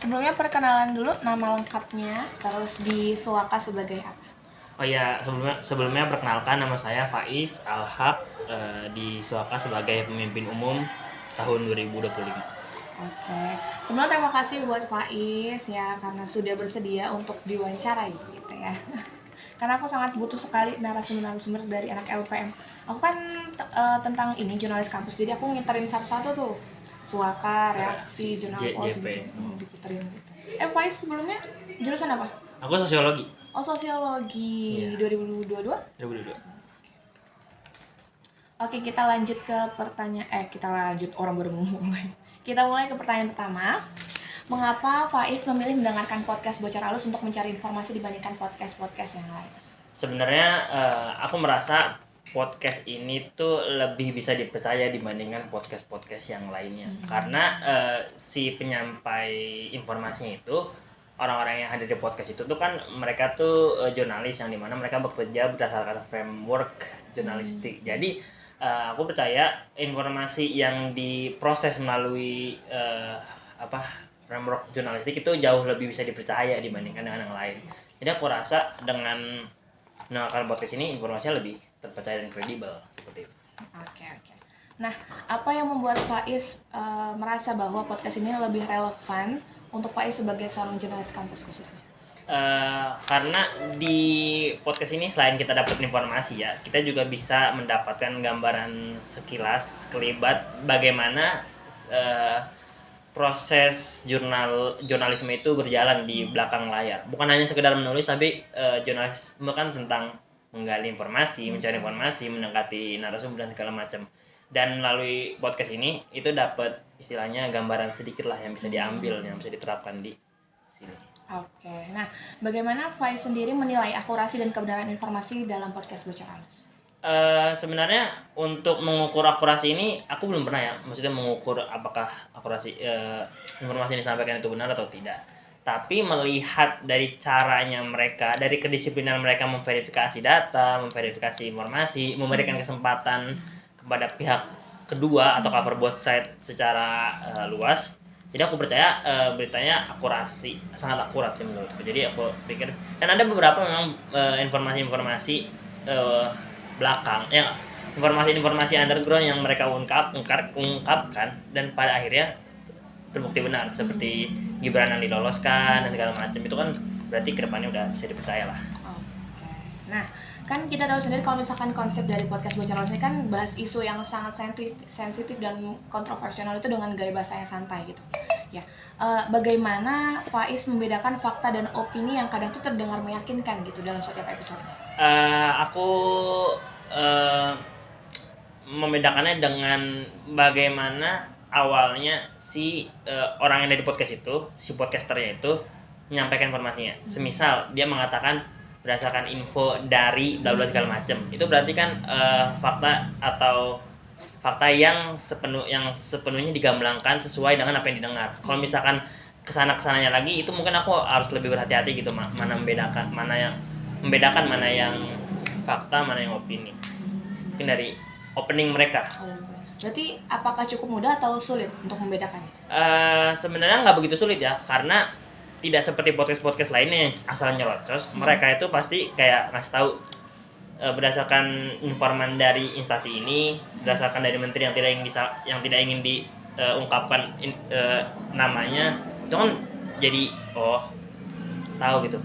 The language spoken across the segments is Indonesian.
Sebelumnya perkenalan dulu nama lengkapnya, terus di Suaka sebagai apa? Oh ya, sebelumnya perkenalkan nama saya Faiz Al-Haq, di Suaka sebagai pemimpin umum tahun 2025. Oke, sebelumnya terima kasih buat Faiz ya karena sudah bersedia untuk diwawancarai gitu ya. Karena aku sangat butuh sekali narasumber-narasumber dari anak LPM. Aku kan tentang ini jurnalis kampus, jadi aku ngiterin satu-satu tuh. Suaka, reaksi, jurnal pos JJP. gitu, diputerin gitu. Faiz sebelumnya jurusan apa? Aku sosiologi. Oh, sosiologi. Iya. 2022? 2022. Oke, kita lanjut ke orang baru mulai. Kita mulai ke pertanyaan pertama. Mengapa Faiz memilih mendengarkan podcast Bocor Halus untuk mencari informasi dibandingkan podcast-podcast yang lain? Sebenarnya aku merasa podcast ini tuh lebih bisa dipercaya dibandingkan podcast-podcast yang lainnya. Karena si penyampai informasinya itu orang-orang yang hadir di podcast itu tuh kan mereka tuh jurnalis yang dimana mereka bekerja berdasarkan framework jurnalistik. Jadi aku percaya informasi yang diproses melalui framework jurnalistik itu jauh lebih bisa dipercaya dibandingkan dengan yang lain. Jadi aku rasa dengan mendengarkan podcast ini informasinya lebih terpercaya dan kredibel seperti itu. Oke. Nah, apa yang membuat Faiz merasa bahwa podcast ini lebih relevan untuk Faiz sebagai seorang jurnalis kampus khususnya? Karena di podcast ini selain kita dapat informasi ya, kita juga bisa mendapatkan gambaran sekilas sekelibat bagaimana proses jurnalisme itu berjalan di belakang layar. Bukan hanya sekedar menulis, tapi jurnalisme kan tentang menggali informasi, mencari informasi, mendekati narasumber dan segala macam. Dan melalui podcast ini itu dapat istilahnya gambaran sedikit lah yang bisa diambil, yang bisa diterapkan di sini. Oke, nah bagaimana Faiz sendiri menilai akurasi dan kebenaran informasi dalam podcast Bocor Halus? Sebenarnya untuk mengukur akurasi ini aku belum pernah ya, maksudnya mengukur apakah akurasi informasi yang disampaikan itu benar atau tidak. Tapi melihat dari caranya mereka, dari kedisiplinan mereka memverifikasi data, memverifikasi informasi, memberikan kesempatan kepada pihak kedua atau cover both side secara luas. Jadi aku percaya beritanya sangat akurat sih menurutku. Jadi aku pikir, dan ada beberapa memang informasi-informasi belakang ya, informasi underground yang mereka ungkapkan dan pada akhirnya terbukti benar, seperti Gibran yang diloloskan dan segala macam. Itu kan berarti kedepannya udah bisa dipercaya lah. Oke. Nah, kan kita tahu sendiri kalau misalkan konsep dari podcast Bocor Halus ini kan bahas isu yang sangat sensitif dan kontroversial itu dengan gaya bahasa yang santai gitu. Ya, bagaimana Faiz membedakan fakta dan opini yang kadang tuh terdengar meyakinkan gitu dalam setiap episode? Aku membedakannya dengan bagaimana awalnya si orang yang ada di podcast itu, si podcasternya itu menyampaikan informasinya. Semisal dia mengatakan berdasarkan info dari bla bla segala macam, itu berarti kan fakta yang sepenuhnya digamblangkan sesuai dengan apa yang didengar. Kalau misalkan kesananya lagi, itu mungkin aku harus lebih berhati-hati gitu, mana yang fakta, mana yang opini. Mungkin dari opening mereka. Berarti apakah cukup mudah atau sulit untuk membedakannya? Sebenarnya nggak begitu sulit ya, karena tidak seperti podcast lainnya yang asal nyerocos. Mereka itu pasti kayak ngasih tahu berdasarkan informan dari instansi ini, berdasarkan dari menteri yang tidak ingin diungkapkan namanya. Itu kan jadi tahu gitu.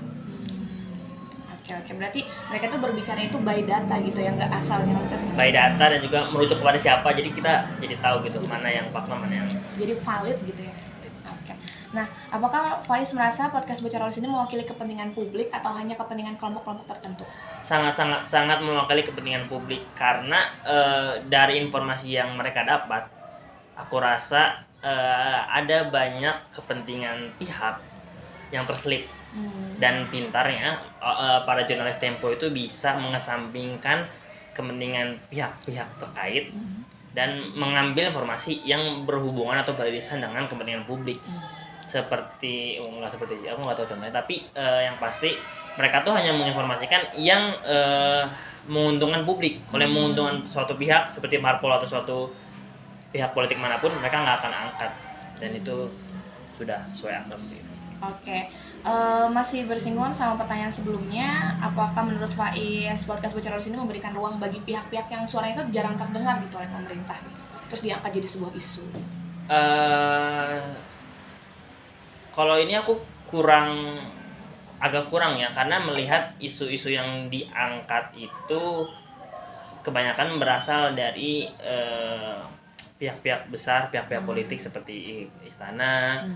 Oke, berarti mereka tuh berbicara itu by data gitu ya, nggak asal nyerocos. By data dan juga merujuk kepada siapa, jadi kita jadi tahu gitu mana yang fakta, mana yang jadi valid gitu ya. Oke. Nah, apakah Faiz merasa podcast Bocor Halus ini mewakili kepentingan publik atau hanya kepentingan kelompok-kelompok tertentu? Sangat mewakili kepentingan publik, karena dari informasi yang mereka dapat, aku rasa ada banyak kepentingan pihak yang terselip. Dan pintarnya para jurnalis Tempo itu bisa mengesampingkan kepentingan pihak-pihak terkait dan mengambil informasi yang berhubungan atau beririsan dengan kepentingan publik. Nggak seperti aku nggak tahu contohnya, tapi yang pasti mereka tuh hanya menginformasikan yang menguntungkan publik. Kalau yang menguntungkan suatu pihak seperti parpol atau suatu pihak politik manapun, mereka nggak akan angkat, dan itu sudah sesuai asas gitu. Oke, masih bersinggungan sama pertanyaan sebelumnya, apakah menurut Faiz podcast Bocor Halus ini memberikan ruang bagi pihak-pihak yang suaranya itu jarang terdengar gitu oleh pemerintah gitu, terus diangkat jadi sebuah isu? Kalau ini aku agak kurang ya, karena melihat isu-isu yang diangkat itu kebanyakan berasal dari pihak-pihak besar, pihak-pihak politik seperti istana,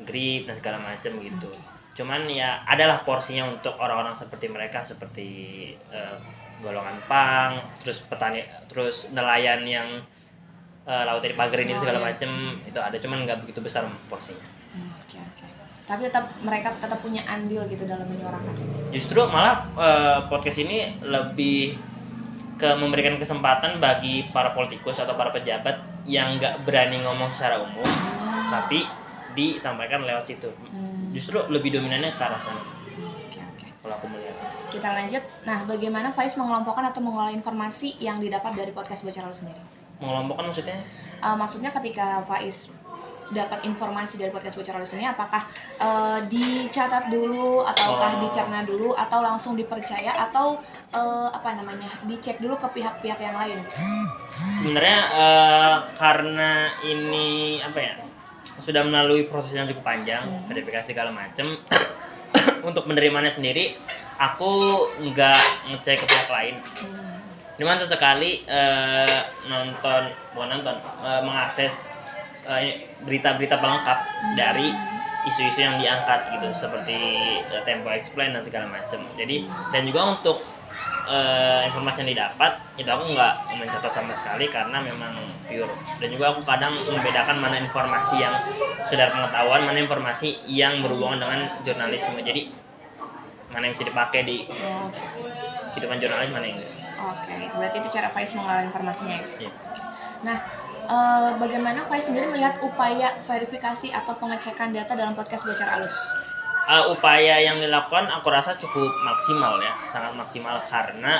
grip dan segala macam gitu. Cuman ya adalah porsinya untuk orang-orang seperti mereka, seperti golongan pang, terus petani, terus nelayan yang laut dari pagar ini segala macam, itu ada, cuman nggak begitu besar porsinya. Oke. Tapi mereka tetap punya andil gitu dalam menyuarakan. Justru malah podcast ini lebih ke memberikan kesempatan bagi para politikus atau para pejabat yang nggak berani ngomong secara umum, tapi disampaikan lewat situ. Justru lebih dominannya ke arah sana. Oke. Kalau aku melihat. Kita lanjut. Nah, bagaimana Faiz mengelompokkan atau mengelola informasi yang didapat dari podcast Bocor Halus sendiri? Mengelompokkan maksudnya? Maksudnya ketika Faiz dapat informasi dari podcast Bocor Halus ini, apakah dicatat dulu ataukah dicerna dulu atau langsung dipercaya atau dicek dulu ke pihak-pihak yang lain? Sebenarnya karena ini sudah melalui proses yang cukup panjang, verifikasi segala macam. Untuk menerimanya sendiri, aku nggak ngecek ke pihak lain. Cuman sesekali mengakses berita-berita pelengkap dari isu-isu yang diangkat gitu, seperti Tempo Explain dan segala macam. Jadi dan juga untuk informasi yang didapat itu aku nggak mencatat sama sekali karena memang pure. Dan juga aku kadang membedakan mana informasi yang sekedar pengetahuan, mana informasi yang berhubungan dengan jurnalisme. Jadi mana yang bisa dipakai di kehidupan jurnalis, mana yang enggak. Oke, berarti itu cara Faiz mengelola informasinya ya? Iya. Nah, bagaimana Faiz sendiri melihat upaya verifikasi atau pengecekan data dalam podcast Bocor Halus? Upaya yang dilakukan aku rasa cukup maksimal ya, sangat maksimal, karena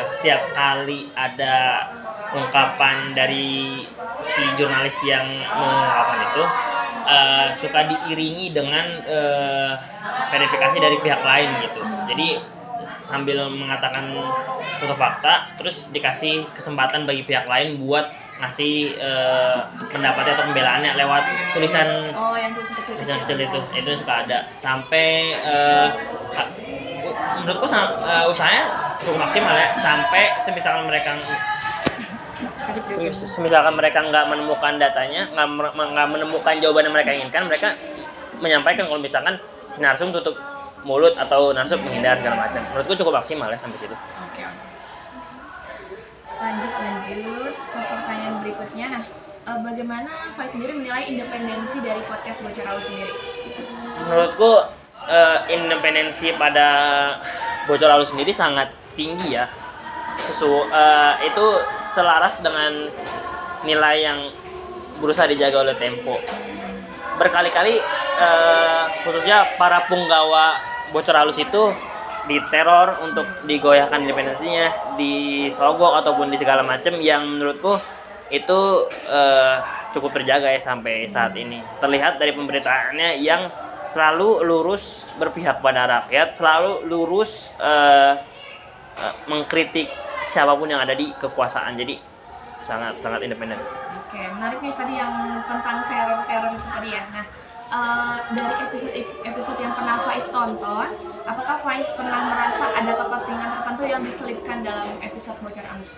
setiap kali ada ungkapan dari si jurnalis yang mengungkapkan itu suka diiringi dengan verifikasi dari pihak lain gitu. Jadi sambil mengatakan foto fakta, terus dikasih kesempatan bagi pihak lain buat ngasih pendapatnya atau pembelaannya lewat tulisan. Yang tulisan kecil itu suka ada. Sampai menurutku usahanya cukup maksimal ya, sampai semisalkan mereka nggak menemukan datanya, nggak menemukan jawaban yang mereka inginkan, mereka menyampaikan kalau misalkan si narsum tutup mulut atau narsum menghindar segala macam. Menurutku cukup maksimal ya sampai situ. Oke. Lanjut ke pertanyaan berikutnya. Nah, bagaimana Faiz sendiri menilai independensi dari podcast Bocor Halus sendiri? Menurutku independensi pada Bocor Halus sendiri sangat tinggi ya. Itu selaras dengan nilai yang berusaha dijaga oleh Tempo. Berkali-kali khususnya para punggawa Bocor Halus itu diteror untuk digoyahkan independensinya, disogok ataupun di segala macam, yang menurutku itu cukup terjaga ya sampai saat ini. Terlihat dari pemberitaannya yang selalu lurus berpihak pada rakyat, selalu lurus mengkritik siapapun yang ada di kekuasaan. Jadi sangat independen. Oke, menarik nih tadi yang tentang teror itu tadi ya. Nah, dari episode yang pernah Faiz tonton, apakah Faiz pernah merasa ada kepentingan tertentu yang diselipkan dalam episode Bocor Halus?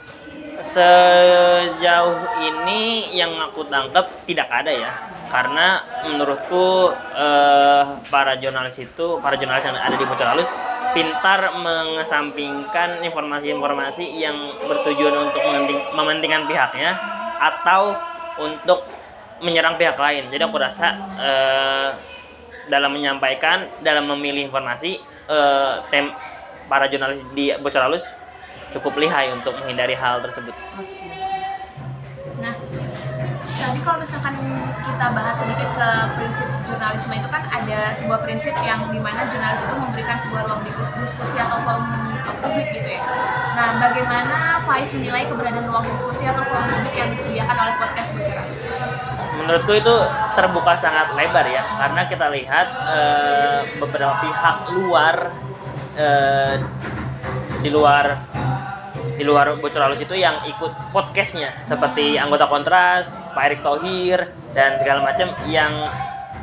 Sejauh ini yang aku tangkap tidak ada ya, karena menurutku para jurnalis yang ada di Bocor Halus pintar mengesampingkan informasi-informasi yang bertujuan untuk mementingkan pihaknya atau untuk menyerang pihak lain. Jadi aku rasa dalam memilih informasi, para jurnalis di Bocor Halus cukup lihai untuk menghindari hal tersebut. Oke. Nah, tadi kalau misalkan kita bahas sedikit ke prinsip jurnalisme, itu kan ada sebuah prinsip yang dimana jurnalis itu memberikan sebuah ruang diskusi atau forum publik gitu ya. Nah, bagaimana Faiz menilai keberadaan ruang diskusi atau forum publik yang disediakan oleh podcast Bocor Halus? menurutku itu terbuka sangat lebar ya, karena kita lihat beberapa pihak luar eh, di luar Bocor Halus itu yang ikut podcastnya, seperti anggota Kontras, Pak Erick Thohir dan segala macam, yang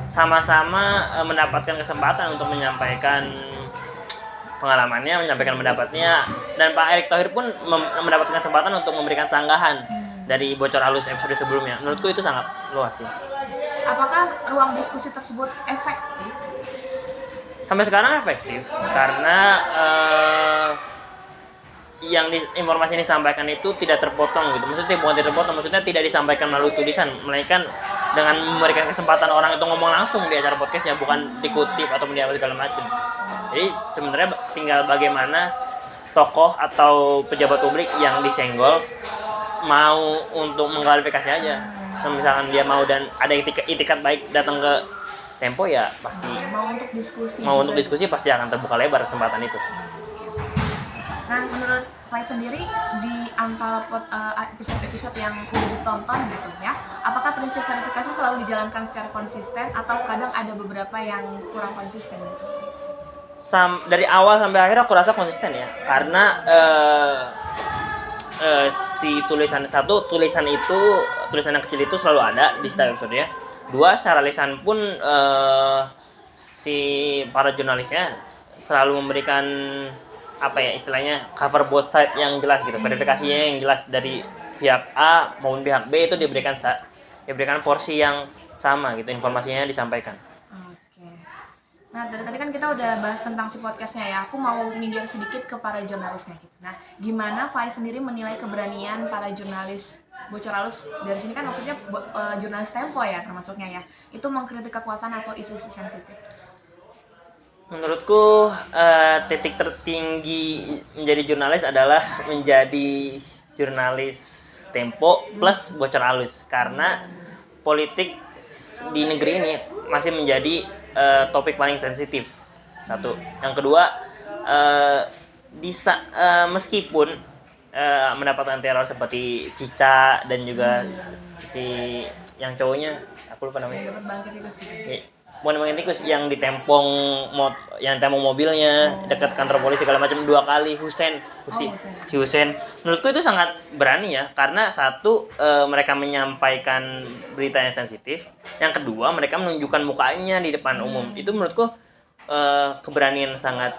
sama-sama mendapatkan kesempatan untuk menyampaikan pengalamannya, menyampaikan pendapatnya, dan Pak Erick Thohir pun mendapatkan kesempatan untuk memberikan sanggahan dari Bocor Halus episode sebelumnya. Menurutku itu sangat luas sih. Apakah ruang diskusi tersebut efektif? Sampai sekarang efektif karena informasi yang disampaikan itu tidak terpotong gitu. Maksudnya bukan tidak terpotong, maksudnya tidak disampaikan melalui tulisan, melainkan dengan memberikan kesempatan orang itu ngomong langsung di acara podcastnya, bukan dikutip atau mendiam segala macam. Jadi sebenarnya tinggal bagaimana tokoh atau pejabat publik yang disenggol mau untuk mengklarifikasi aja. Misalkan dia mau dan ada itikat baik datang ke Tempo, ya pasti mau untuk diskusi pasti akan terbuka lebar kesempatan itu. Nah, menurut Faiz sendiri di antara episode-episode yang sudah ditonton gitu ya, apakah prinsip verifikasi selalu dijalankan secara konsisten atau kadang ada beberapa yang kurang konsisten gitu? Dari awal sampai akhir aku rasa konsisten ya, karena si tulisan yang kecil itu selalu ada di setiap episode ya. Dua, secara lisan pun si para jurnalisnya selalu memberikan istilahnya cover both side yang jelas gitu, verifikasinya yang jelas dari pihak A maupun pihak B itu diberikan porsi yang sama gitu, informasinya disampaikan. Oke. Nah, dari tadi kan kita udah bahas tentang si podcastnya ya. Aku mau minggir sedikit ke para jurnalisnya gitu. Nah, gimana Faiz sendiri menilai keberanian para jurnalis Bocor Halus, dari sini kan maksudnya jurnalis Tempo ya termasuknya ya, itu mengkritik kekuasaan atau isu-isu sensitif? Menurutku titik tertinggi menjadi jurnalis adalah menjadi jurnalis Tempo plus Bocor Halus, karena politik di negeri ini masih menjadi topik paling sensitif. Satu. Yang kedua, meskipun mendapatkan teror seperti Cica dan juga si yang cowoknya, aku lupa namanya. Bukan bangkit tikus, yang ditempong mobilnya dekat kantor polisi segala macam 2 kali. Si Husein. Menurutku itu sangat berani ya, karena satu, mereka menyampaikan berita yang sensitif. Yang kedua, mereka menunjukkan mukanya di depan umum. Itu menurutku keberanian sangat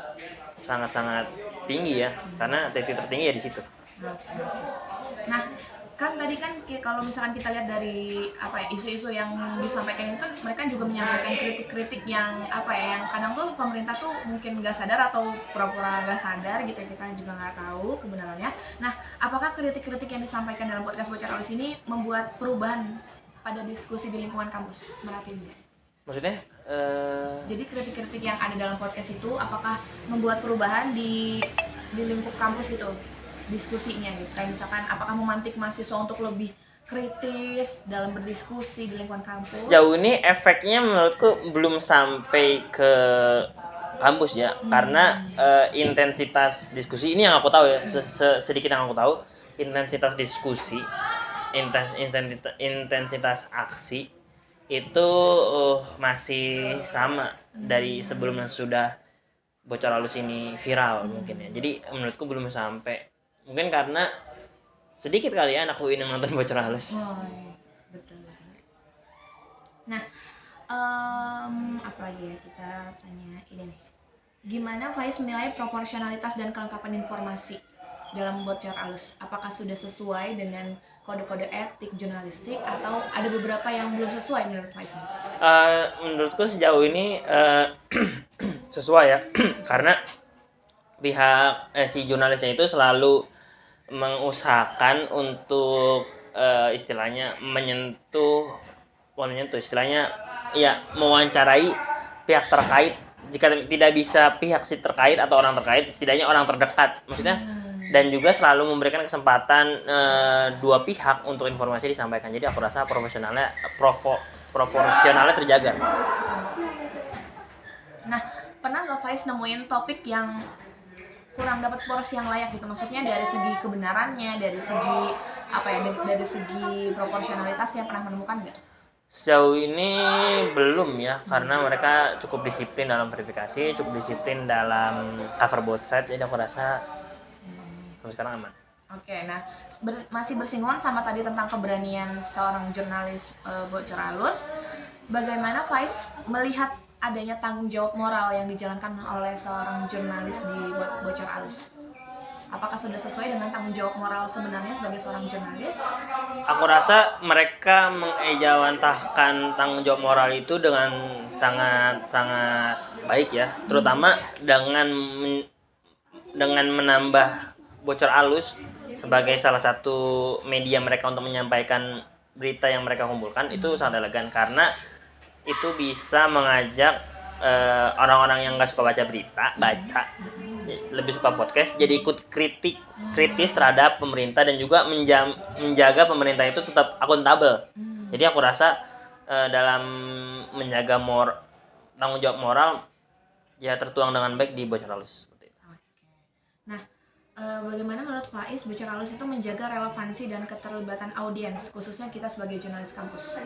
tinggi ya, karena titik tertinggi ya di situ. Nah, kan tadi kan kalau misalkan kita lihat dari isu-isu yang disampaikan itu, mereka juga menyampaikan kritik-kritik yang yang kadang tuh pemerintah tuh mungkin nggak sadar atau pura-pura nggak sadar gitu, kita juga nggak tahu kebenarannya. Nah, apakah kritik-kritik yang disampaikan dalam podcast Bocor Halus ini membuat perubahan pada diskusi di lingkungan kampus Merapi? Maksudnya? Jadi kritik-kritik yang ada dalam podcast itu apakah membuat perubahan di lingkup kampus gitu, diskusinya gitu, kayak misalkan apakah memantik mahasiswa untuk lebih kritis dalam berdiskusi di lingkungan kampus? Sejauh ini efeknya menurutku belum sampai ke kampus ya, karena intensitas diskusi ini yang aku tahu ya, sedikit yang aku tahu, intensitas diskusi, intensitas aksi itu masih sama dari sebelum yang sudah Bocor Halus ini viral mungkin ya. Jadi menurutku belum sampai. Mungkin karena sedikit kali ya anak UI yang nonton Bocor Halus. Oh, iya. Betul. Nah, apa lagi ya kita tanya ini nih. Gimana Faiz menilai proporsionalitas dan kelengkapan informasi dalam Bocor Halus? Apakah sudah sesuai dengan kode-kode etik jurnalistik atau ada beberapa yang belum sesuai menurut Faiz? Menurutku sejauh ini sesuai ya. Karena pihak si jurnalisnya itu selalu mengusahakan untuk istilahnya mewawancarai pihak terkait. Jika tidak bisa pihak si terkait atau orang terkait, setidaknya orang terdekat, maksudnya, dan juga selalu memberikan kesempatan dua pihak untuk informasi disampaikan. Jadi aku rasa proporsionalnya terjaga. Nah, pernah nggak Faiz nemuin topik yang kurang dapat porsi yang layak gitu, maksudnya dari segi kebenarannya, dari segi dari segi proporsionalitasnya, pernah menemukan nggak? Sejauh ini belum ya, karena mereka cukup disiplin dalam verifikasi, cukup disiplin dalam cover both side, jadi aku rasa sampai sekarang aman. Oke, nah masih bersinggungan sama tadi tentang keberanian seorang jurnalis bocor halus. Bagaimana Faiz melihat adanya tanggung jawab moral yang dijalankan oleh seorang jurnalis di bocor halus? Apakah sudah sesuai dengan tanggung jawab moral sebenarnya sebagai seorang jurnalis? Aku rasa mereka mengejawantahkan tanggung jawab moral itu dengan sangat baik ya, terutama dengan menambah bocor alus sebagai salah satu media mereka untuk menyampaikan berita yang mereka kumpulkan. Itu sangat elegan karena itu bisa mengajak orang-orang yang nggak suka baca berita lebih suka podcast, jadi ikut kritis terhadap pemerintah dan juga menjaga pemerintah itu tetap akuntabel. Jadi aku rasa dalam menjaga tanggung jawab moral ya tertuang dengan baik di bocor halus seperti itu. Nah, bagaimana menurut Faiz bocor halus itu menjaga relevansi dan keterlibatan audiens, khususnya kita sebagai jurnalis kampus?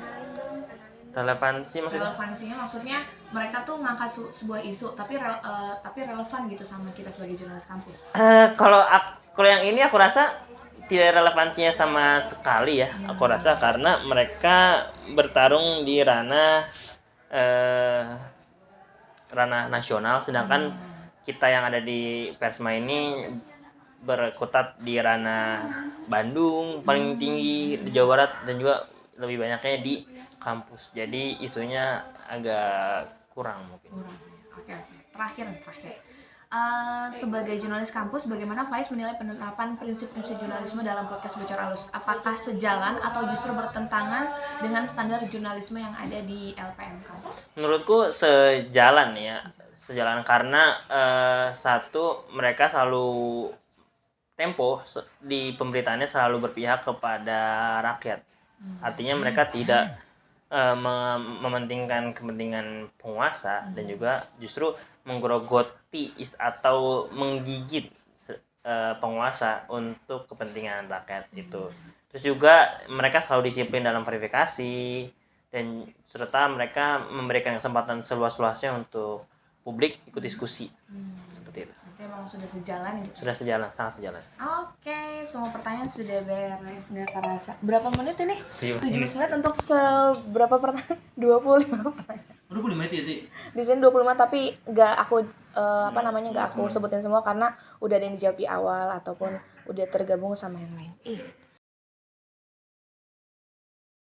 Relevansinya maksudnya mereka tuh ngangkat sebuah isu tapi relevan gitu sama kita sebagai jurnalis kampus. Kalau yang ini aku rasa tidak relevansinya sama sekali ya. Aku rasa karena mereka bertarung di ranah nasional, sedangkan kita yang ada di Persma ini berkutat di ranah Bandung paling tinggi di Jawa Barat dan juga lebih banyaknya di kampus. Jadi isunya agak kurang mungkin. Oke. Terakhir. Sebagai jurnalis kampus, bagaimana Faiz menilai penerapan prinsip-prinsip jurnalisme dalam podcast Bocor Halus? Apakah sejalan atau justru bertentangan dengan standar jurnalisme yang ada di LPM kampus? Menurutku sejalan karena satu, mereka selalu di pemberitaannya selalu berpihak kepada rakyat. Artinya mereka tidak mementingkan kepentingan penguasa dan juga justru menggerogoti atau menggigit penguasa untuk kepentingan rakyat itu. Terus juga mereka selalu disiplin dalam verifikasi dan serta mereka memberikan kesempatan seluas-luasnya untuk publik ikut diskusi seperti itu. Berarti memang sudah sejalan gitu? Sudah sejalan, sangat sejalan. Oke, semua pertanyaan sudah beres, sudah kerasa. Berapa menit ini? 17 menit untuk seberapa pertanyaan? 25 pertanyaan. 25 menit ya, Di sini 25 tapi nggak aku nggak aku sebutin semua karena udah ada yang dijawab di awal ataupun udah tergabung sama yang lain.